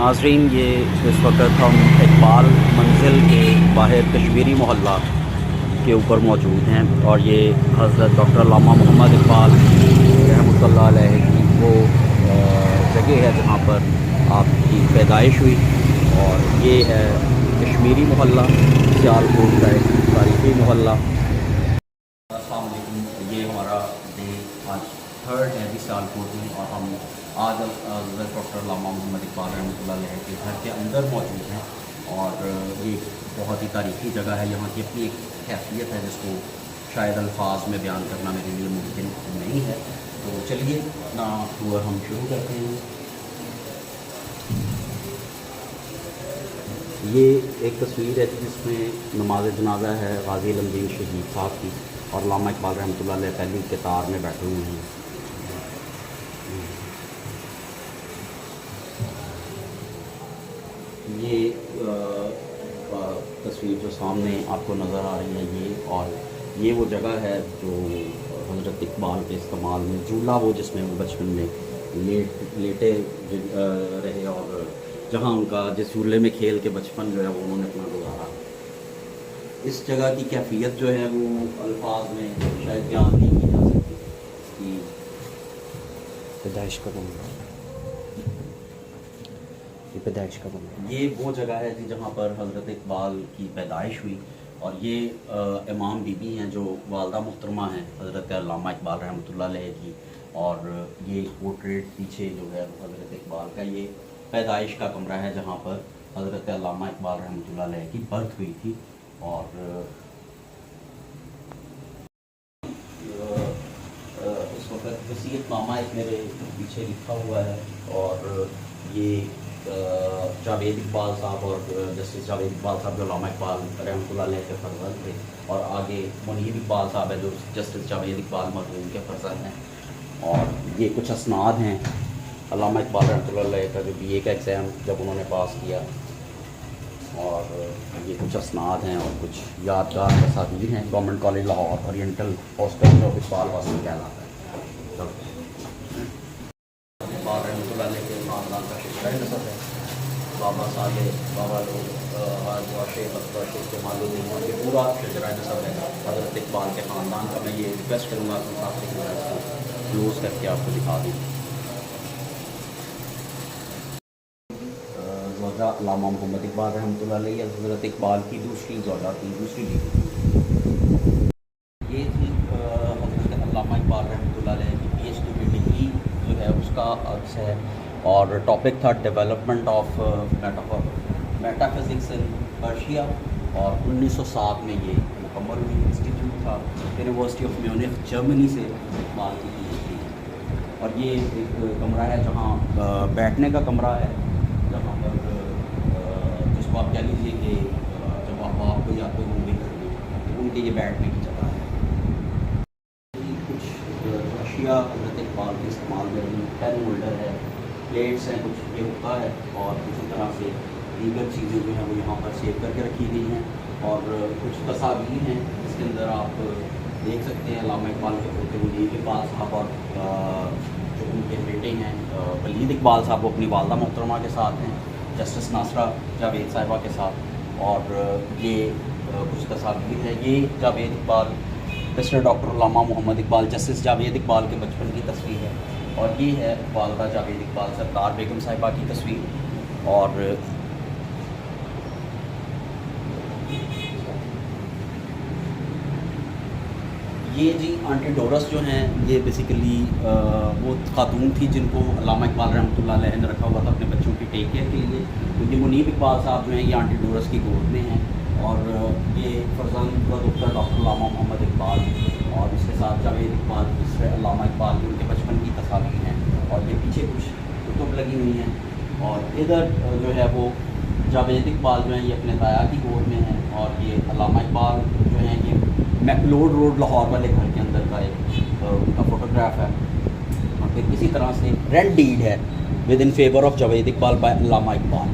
ناظرین، یہ اس وقت ہم اقبال منزل کے باہر کشمیری محلہ کے اوپر موجود ہیں، اور یہ حضرت ڈاکٹر علامہ محمد اقبال رحمۃ اللہ علیہ کی وہ جگہ ہے جہاں پر آپ کی پیدائش ہوئی، اور یہ ہے کشمیری محلہ، سیالکوٹ کا ایک تاریخی محلہ۔ السلام علیکم، یہ ہمارا ڈے آج تھرڈ ہے سیالکوٹ میں، اور ہم آج حضرت ڈاکٹر علامہ محمد اقبال رحمۃ اللہ علیہ کے گھر کے اندر موجود ہیں، اور یہ بہت ہی تاریخی جگہ ہے۔ یہاں کی اپنی ایک کیفیت ہے جس کو شاید الفاظ میں بیان کرنا میرے لیے ممکن نہیں ہے، تو چلیے اپنا ٹور ہم شروع کرتے ہیں۔ یہ ایک تصویر ہے جس میں نماز جنازہ ہے غازی علم دین شہید صاحب کی، اور علامہ اقبال رحمۃ اللہ علیہ پہلی قطار میں بیٹھے ہوئے ہیں۔ یہ تصویر جو سامنے آپ کو نظر آ رہی ہے، یہ وہ جگہ ہے جو حضرت اقبال کے استعمال میں، جھولا وہ جس میں وہ بچپن میں لیٹے رہے، اور جہاں ان کا جس جھولے میں کھیل کے بچپن جو ہے وہ انہوں نے اپنا گزارا۔ اس جگہ کی کیفیت جو ہے وہ الفاظ میں شاید بیان نہیں کی جا سکتی کہ پیدائش کا یہ وہ جگہ ہے جہاں پر حضرت اقبال کی پیدائش ہوئی، اور یہ امام بی بی ہیں جو والدہ محترمہ ہیں حضرت علامہ اقبال رحمۃ اللہ علیہ کی، اور یہ پورٹریٹ پیچھے جو ہے حضرت اقبال کا، یہ پیدائش کا کمرہ ہے جہاں پر حضرت علامہ اقبال رحمۃ اللہ علیہ کی برتھ ہوئی تھی۔ اور اس وقت وصیت نامہ ایک میرے پیچھے لکھا ہوا ہے، اور یہ جاوید اقبال صاحب اور جسٹس جاوید اقبال صاحب جو علامہ اقبال رحمۃ اللہ علیہ کے فرزند تھے، اور آگے منیر اقبال صاحب ہے جو جسٹس جاوید اقبال مرحوم کے فرزند ہیں۔ اور یہ کچھ اسناد ہیں علامہ اقبال رحمۃ اللہ علیہ کا جو BA کا ایگزام جب انہوں نے پاس کیا، اور یہ کچھ اسناد ہیں اور کچھ یادگار تصاویر ہیں۔ Government college Lahore oriental hospital of Iqbal واسطے کہلاتا ہے۔ اقبال رحمۃ اللہ علیہ کے خاندان کا شعرۂ نسب ہے، بابا صالح، بابا لوگ، شیخ اکبر، شیخ جمال الدین، اور یہ پورا شعرۂ نسب ہے حضرت اقبال کے خاندان کا۔ میں یہ ریکویسٹ کروں گا کہ صاحب سے اس کو کلوز کر کے آپ کو دکھا دیں۔ زوجہ علامہ محمد اقبال رحمۃ اللہ علیہ حضرت اقبال کی دوسری زوجہ تھی، دوسری بیوی۔ یہ تھی حضرت علامہ اقبال رحمۃ اللہ علیہ کی PhD کی ڈگری جو ہے اس کا عکس ہے، اور ٹاپک تھا development of meta physics in Persia, اور 1907 میں یہ مکمل ہوئی۔ انسٹیٹیوٹ تھا یونیورسٹی آف میونخ جرمنی سے اقبال کی PhD، اور یہ ایک کمرہ ہے جہاں بیٹھنے کا کمرہ ہے، جہاں پر جس کو آپ کہہ لیجیے کہ جب آپ کو یاد ہوں گے ان کے یہ بیٹھنے کی جگہ ہے۔ کچھ اشیاء حضرت اقبال کے استعمال میں پین ہولڈر ہے، پلیٹس ہیں، کچھ یہ ہوتا ہے، اور اسی طرح سے دیگر چیزیں جو ہیں وہ یہاں پر سیو کر کے رکھی گئی ہیں، اور کچھ تصاویر ہیں جس کے اندر آپ دیکھ سکتے ہیں علامہ اقبال کے پوتے منیر اقبال صاحب، اور جو ان کے بیٹے ہیں ولید اقبال صاحب، وہ اپنی والدہ محترمہ کے ساتھ ہیں، جسٹس ناصرہ جاوید صاحبہ کے ساتھ، اور یہ کچھ تصاویر ہیں۔ یہ جاوید اقبال، مسٹر ڈاکٹر علامہ محمد اقبال، جسٹس جاوید اقبال کے بچپن کی تصویر ہے، اور یہ ہے والدہ جاوید اقبال سرکار بیگم صاحبہ کی تصویر۔ اور یہ جی آنٹی ڈورس جو ہیں، یہ بیسیکلی وہ خاتون تھی جن کو علامہ اقبال رحمۃ اللہ علیہ نے رکھا ہوا تھا اپنے بچوں کی ٹیک کیئر کے لیے، کیونکہ منیر اقبال صاحب جو ہیں یہ آنٹی ڈورس کی گود میں ہیں، اور یہ فرزند ڈاکٹر علامہ محمد اقبال، اور اس کے ساتھ جاوید اقبال، دوسرے علامہ اقبال کی ان کے بچپن کی تصاویر ہیں، اور یہ پیچھے کچھ کتب لگی ہوئی ہیں، اور ادھر جو ہے وہ جاوید اقبال جو ہیں یہ اپنے دایا کی گود میں ہیں، اور یہ علامہ اقبال جو ہیں یہ میکلوڈ روڈ لاہور والے گھر کے اندر کا ایک ان کا فوٹوگراف ہے، اور پھر اسی طرح سے رینٹ ڈیڈ ہے with in favour of Javed Iqbal by Allama Iqbal.